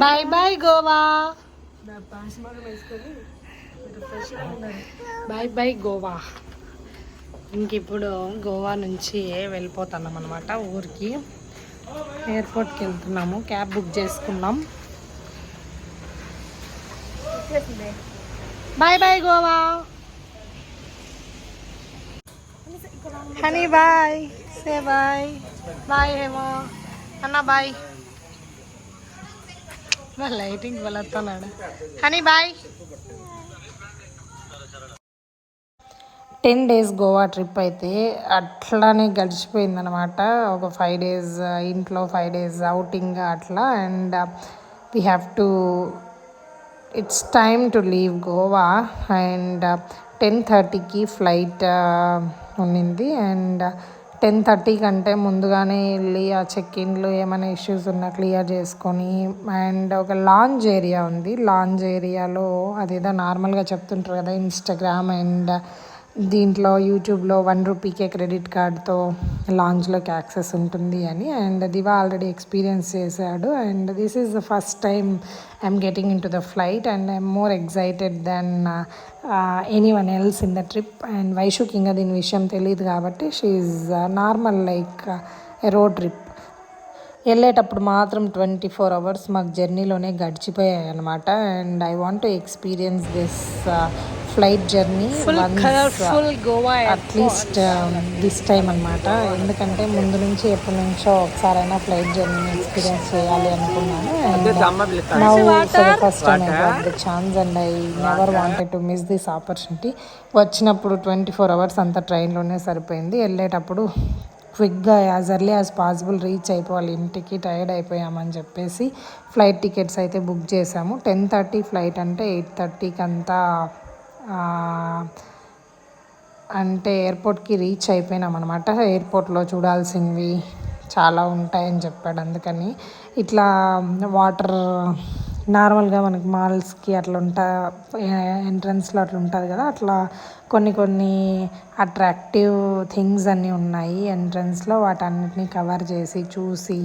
Bye bye Goa. Bye bye Goa. ఇంక ఇప్పుడు గోవా నుంచి వెళ్ళిపోతున్నాం అనమాట ఊరికి. ఎయిర్పోర్ట్కి వెళ్తున్నాము. క్యాబ్ బుక్ చేసుకున్నాం. Bye bye Goa. Honey bye. Say bye. Bye హేమో. అన్న బాయ్. లైటింగ్ వెళ్తున్నాడు. Honey bye. 10 days Goa trip అయితే అట్లానే గడిచిపోయిందనమాట. ఒక 5 days ఇంట్లో, 5 days అవుటింగ్ అట్లా. And we have to it's time to leave Goa. And 10:30కి ఫ్లైట్ ఉన్నింది. అండ్ 10:30 కంటే ముందుగానే వెళ్ళి ఆ చెక్-ఇన్లు ఏమైనా ఇష్యూస్ ఉన్నా క్లియర్ చేసుకొని. అండ్ ఒక లాంజ్ ఏరియా ఉంది. లాంజ్ ఏరియాలో అదేదో నార్మల్గా చెప్తుంటారు కదా ఇన్స్టాగ్రామ్ అండ్ దీంట్లో యూట్యూబ్లో 1 రూపీకే క్రెడిట్ కార్డ్తో లాంజ్లోకి యాక్సెస్ ఉంటుంది అని. అండ్ దివా ఆల్రెడీ ఎక్స్పీరియన్స్ చేశాడు. And this is the first time I'm getting into the flight. And I'm more excited than anyone else in the trip. And వైషుకి ఇంకా దీని విషయం తెలియదు కాబట్టి she is normal like road trip. వెళ్ళేటప్పుడు మాత్రం 24 hours మాకు జర్నీలోనే గడిచిపోయాయి అనమాట. And I want to experience this flight journey at least this time అనమాట. ఎందుకంటే ముందు నుంచి ఎప్పటి నుంచో ఒకసారైనా ఫ్లైట్ జర్నీని ఎక్స్పీరియన్స్ చేయాలి అనుకున్నాను. And now for the first time I got the chance and I never wanted to miss this opportunity. వచ్చినప్పుడు 24 hours అంతా ట్రైన్లోనే సరిపోయింది. వెళ్ళేటప్పుడు క్విక్గా as early as possible reach అయిపోవాలి ఇంటికి, టైర్డ్ అయిపోయామని చెప్పేసి ఫ్లైట్ టికెట్స్ అయితే బుక్ చేసాము. 10:30 ఫ్లైట్ అంటే 8:30కి అంతా అంటే ఎయిర్పోర్ట్కి రీచ్ అయిపోయినాం అనమాట. ఎయిర్పోర్ట్లో చూడాల్సినవి చాలా ఉంటాయని చెప్పాడు. అందుకని ఇట్లా వాటర్ నార్మల్గా మనకి మాల్స్కి అట్లా ఎంట్రన్స్లో అట్లా ఉంటుంది కదా, అట్లా కొన్ని అట్రాక్టివ్ థింగ్స్ అన్నీ ఉన్నాయి ఎంట్రన్స్లో. వాటన్నిటిని కవర్ చేసి చూసి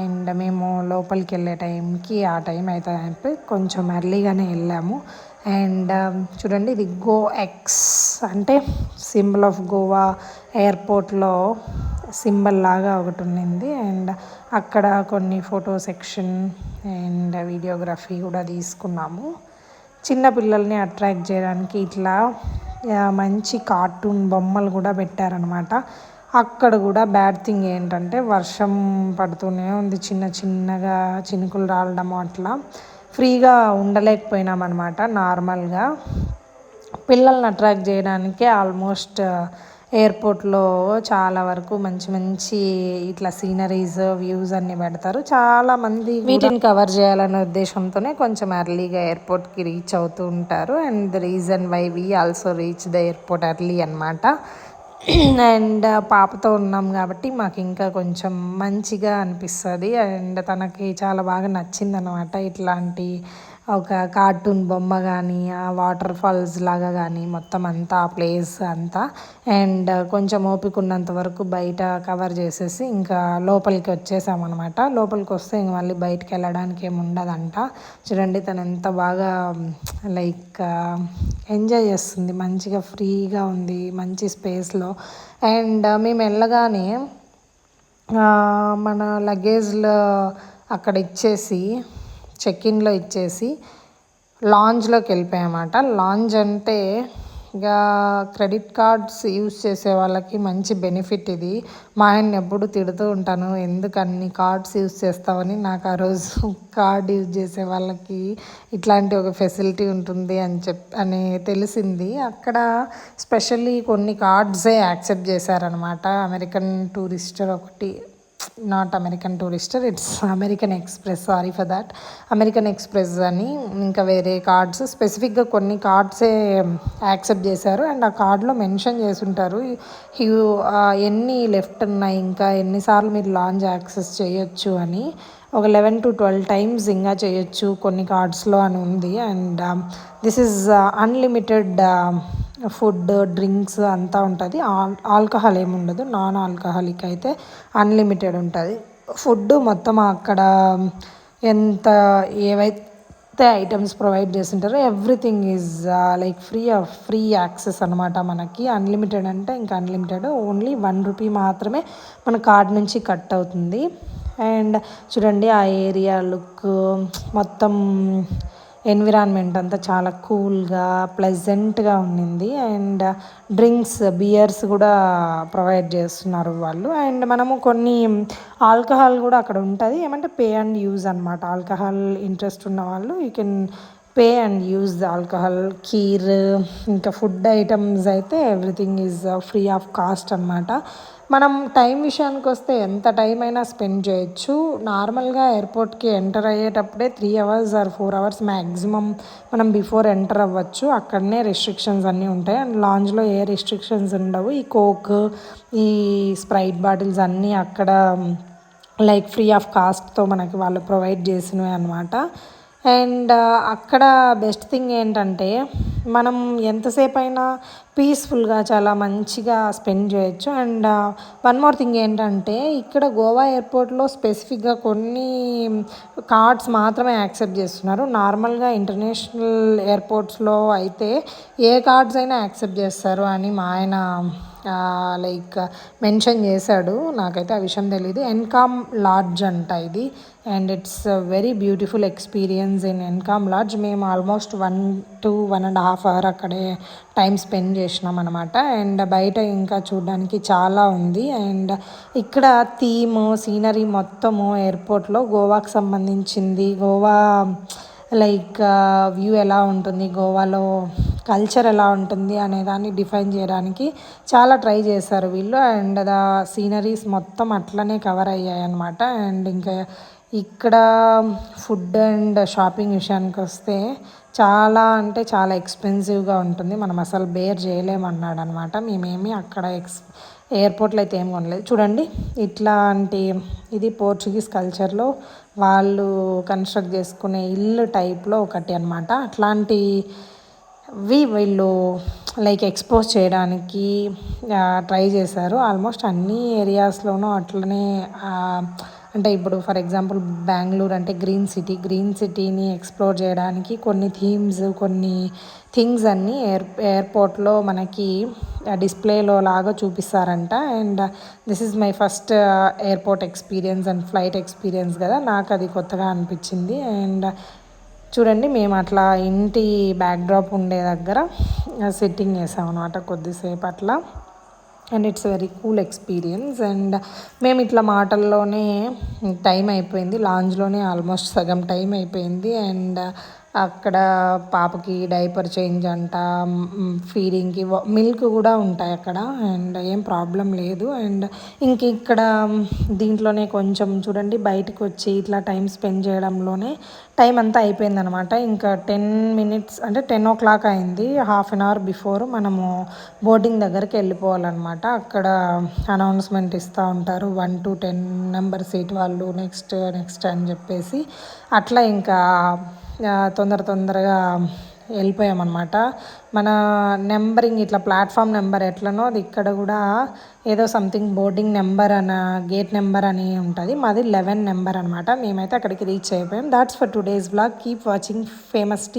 అండ్ మేము లోపలికి వెళ్ళే టైంకి ఆ టైం అయితే కొంచెం ఎర్లీగానే వెళ్ళాము. అండ్ చూడండి, ఇది GoX అంటే సింబల్ ఆఫ్ గోవా ఎయిర్పోర్ట్లో సింబల్ లాగా ఒకటి ఉన్నింది. అండ్ అక్కడ కొన్ని ఫోటో సెక్షన్ అండ్ వీడియోగ్రఫీ కూడా తీసుకున్నాము. చిన్నపిల్లల్ని అట్రాక్ట్ చేయడానికి ఇట్లా మంచి కార్టూన్ బొమ్మలు కూడా పెట్టారనమాట. అక్కడ కూడా బ్యాడ్ థింగ్ ఏంటంటే వర్షం పడుతూనే ఉంది, చిన్నగా చినుకులు రావడము. అట్లా ఫ్రీగా ఉండలేకపోయినాం అనమాట. నార్మల్గా పిల్లల్ని అట్రాక్ట్ చేయడానికే ఆల్మోస్ట్ ఎయిర్పోర్ట్లో చాలా వరకు మంచి ఇట్లా సీనరీస్, వ్యూస్ అన్నీ పెడతారు. చాలామంది వీటిని కవర్ చేయాలనే ఉద్దేశంతోనే కొంచెం ఎర్లీగా ఎయిర్పోర్ట్కి రీచ్ అవుతూ ఉంటారు. And the reason why we also reach the airport early అనమాట. అండ్ పాపతో ఉన్నాం కాబట్టి మాకు ఇంకా కొంచెం మంచిగా అనిపిస్తుంది. అండ్ తనకి చాలా బాగా నచ్చిందనమాట ఇట్లాంటి ఒక కార్టూన్ బొమ్మ కానీ, ఆ వాటర్ ఫాల్స్ లాగా కానీ మొత్తం అంతా ఆ ప్లేస్ అంతా. అండ్ కొంచెం ఓపిక ఉన్నంత వరకు బయట కవర్ చేసేసి ఇంకా లోపలికి వచ్చేసామన్నమాట. లోపలికి వస్తే ఇంక మళ్ళీ బయటకు వెళ్ళడానికి ఏమి ఉండదంట. చూడండి తను ఎంత బాగా లైక్ ఎంజాయ్ చేస్తుంది, మంచిగా ఫ్రీగా ఉంది మంచి స్పేస్లో. అండ్ మేము వెళ్ళగానే మన లగేజ్లో అక్కడ ఇచ్చేసి చెక్-ఇన్లో ఇచ్చేసి లాంజ్లోకి వెళ్ళిపోయామన్నమాట. లాంజ్ అంటే ఇక క్రెడిట్ కార్డ్స్ యూజ్ చేసే వాళ్ళకి మంచి బెనిఫిట్ ఇది. మా ఆయన్ని ఎప్పుడు తిడుతూ ఉంటాను, ఎందుకు అన్ని కార్డ్స్ యూజ్ చేస్తామని. నాకు ఆ రోజు కార్డ్ యూజ్ చేసే వాళ్ళకి ఇట్లాంటి ఒక ఫెసిలిటీ ఉంటుంది అని తెలిసింది. అక్కడ స్పెషల్లీ కొన్ని కార్డ్సే యాక్సెప్ట్ చేశారనమాట. అమెరికన్ టూరిస్టర్ ఒకటి, not American Tourister, it's American express, sorry for that. American express అని ఇంకా వేరే కార్డ్స్, స్పెసిఫిక్గా కొన్ని కార్డ్సే యాక్సెప్ట్ చేశారు. అండ్ ఆ కార్డులో మెన్షన్ చేసి ఉంటారు ఎన్ని లెఫ్ట్ ఉన్నాయి, ఇంకా ఎన్నిసార్లు మీరు లాంజ్ యాక్సెస్ చేయొచ్చు అని. ఒక 11 to 12 times ఇంకా చేయొచ్చు కొన్ని కార్డ్స్లో అని ఉంది. And this is unlimited food, drinks అంతా ఉంటుంది. ఆల్కహాల్ ఏమి ఉండదు, నాన్ ఆల్కహాలిక్ అయితే అన్లిమిటెడ్ ఉంటుంది. ఫుడ్ మొత్తం అక్కడ ఎంత ఏవైతే ఐటమ్స్ ప్రొవైడ్ చేస్తుంటారో everything is like free access అనమాట. మనకి అన్లిమిటెడ్ అంటే ఇంకా అన్లిమిటెడ్, ఓన్లీ ₹1 మాత్రమే మన కార్డ్ నుంచి కట్ అవుతుంది. అండ్ చూడండి ఆ ఏరియా లుక్ మొత్తం ఎన్విరాన్మెంట్ అంతా చాలా కూల్గా ప్లెజెంట్గా ఉండింది. అండ్ బియర్స్ కూడా ప్రొవైడ్ చేస్తున్నారు వాళ్ళు. అండ్ మనము కొన్ని ఆల్కహాల్ కూడా అక్కడ ఉంటుంది, ఏమంటే పే అండ్ యూజ్ అనమాట. ఆల్కహాల్ ఇంట్రెస్ట్ ఉన్న వాళ్ళు you can pay and use the alcohol. కీర్ ఇంకా ఫుడ్ ఐటమ్స్ అయితే everything is free of cost అనమాట. మనం టైం విషయానికి వస్తే ఎంత టైం అయినా స్పెండ్ చేయొచ్చు. నార్మల్గా ఎయిర్పోర్ట్కి ఎంటర్ అయ్యేటప్పుడే 3 అవర్స్ ఆర్ 4 అవర్స్ మ్యాక్సిమం మనం బిఫోర్ ఎంటర్ అవ్వచ్చు. అక్కడనే రెస్ట్రిక్షన్స్ అన్నీ ఉంటాయి. అండ్ లాంజ్లో ఏ రెస్ట్రిక్షన్స్ ఉండవు. ఈ కోక్, ఈ స్ప్రైట్ బాటిల్స్ అన్నీ అక్కడ లైక్ ఫ్రీ ఆఫ్ కాస్ట్తో మనకి వాళ్ళు ప్రొవైడ్ చేసినవి అనమాట. అండ్ అక్కడ బెస్ట్ థింగ్ ఏంటంటే మనం ఎంతసేపు అయినా పీస్ఫుల్గా చాలా మంచిగా స్పెండ్ చేయొచ్చు. అండ్ వన్ మోర్ థింగ్ ఏంటంటే ఇక్కడ గోవా ఎయిర్పోర్ట్లో స్పెసిఫిక్గా కొన్ని కార్డ్స్ మాత్రమే యాక్సెప్ట్ చేస్తున్నారు. నార్మల్గా ఇంటర్నేషనల్ ఎయిర్పోర్ట్స్లో అయితే ఏ కార్డ్స్ అయినా యాక్సెప్ట్ చేస్తారు అని మా ఆయన లైక్ మెన్షన్ చేశాడు. నాకైతే ఆ విషయం తెలీదు. ఎన్కామ్ లాడ్జ్ అంట ఇది. And it's very beautiful experience in Encalm lodge. మేము ఆల్మోస్ట్ 1 to 1.5 hours అక్కడే టైం స్పెండ్ చేసినాం అనమాట. అండ్ బయట ఇంకా చూడడానికి చాలా ఉంది. అండ్ ఇక్కడ సీనరీ మొత్తము ఎయిర్పోర్ట్లో గోవాకి సంబంధించింది. గోవా లైక్ వ్యూ ఎలా ఉంటుంది, గోవాలో కల్చర్ ఎలా ఉంటుంది అనే దాన్ని డిఫైన్ చేయడానికి చాలా ట్రై చేశారు వీళ్ళు. అండ్ సీనరీస్ మొత్తం అట్లనే కవర్ అయ్యాయి అనమాట. అండ్ ఇంకా ఇక్కడ ఫుడ్ అండ్ షాపింగ్ విషయానికి వస్తే చాలా అంటే చాలా ఎక్స్పెన్సివ్గా ఉంటుంది. మనం అసలు బేర్ చేయలేమన్నాడు అనమాట. మేమేమి అక్కడ ఎయిర్పోర్ట్లో అయితే ఏం కొనలేదు. చూడండి ఇట్లాంటి ఇది పోర్చుగీస్ కల్చర్లో వాళ్ళు కన్స్ట్రక్ట్ చేసుకునే ఇల్లు టైప్లో ఒకటి అనమాట. వీళ్ళు లైక్ ఎక్స్పోజ్ చేయడానికి ట్రై చేశారు. ఆల్మోస్ట్ అన్ని ఏరియాస్లోనూ అట్లనే అంటే ఇప్పుడు ఫర్ ఎగ్జాంపుల్ బెంగళూరు అంటే గ్రీన్ సిటీని ఎక్స్ప్లోర్ చేయడానికి కొన్ని థీమ్స్, కొన్ని థింగ్స్ అన్నీ ఎయిర్పోర్ట్లో మనకి డిస్ప్లేలో లాగా చూపిస్తారంట. And this is my first airport experience and flight experience కదా, నాకు అది కొత్తగా అనిపించింది. అండ్ చూడండి మేము అట్లా ఇంటి బ్యాక్డ్రాప్ ఉండే దగ్గర సిట్టింగ్ చేసాం అనమాట కొద్దిసేపు అట్లా. And it's very cool experience. And మేము ఇట్లా మాటల్లోనే టైం అయిపోయింది, లాంజ్లోనే ఆల్మోస్ట్ సగం టైం అయిపోయింది. అండ్ అక్కడ పాపకి డైపర్ చేంజ్ అంట, ఫీడింగ్కి మిల్క్ కూడా ఉంటాయి అక్కడ. అండ్ ఏం ప్రాబ్లం లేదు. అండ్ ఇక్కడ దీంట్లోనే కొంచెం చూడండి బయటకు వచ్చి ఇట్లా టైం స్పెండ్ చేయడంలోనే టైం అంతా అయిపోయింది అనమాట. ఇంకా 10 minutes అంటే 10 o'clock అయింది. హాఫ్ అన్ అవర్ బిఫోర్ మనము బోర్డింగ్ దగ్గరికి వెళ్ళిపోవాలన్నమాట. అక్కడ అనౌన్స్మెంట్ ఇస్తూ ఉంటారు 1 to 10 నెంబర్ సీట్ వాళ్ళు నెక్స్ట్ అని చెప్పేసి. అట్లా ఇంకా తొందరగా వెళ్ళిపోయామన్నమాట. మన నెంబరింగ్ ఇట్లా ప్లాట్ఫామ్ నెంబర్ ఎట్లనో అది ఇక్కడ కూడా ఏదో something boarding number gate number అని ఉంటుంది. మాది 11 నెంబర్ అనమాట. మేమైతే అక్కడికి రీచ్ అయిపోయాం. That's for today's vlog. Keep watching famous tea.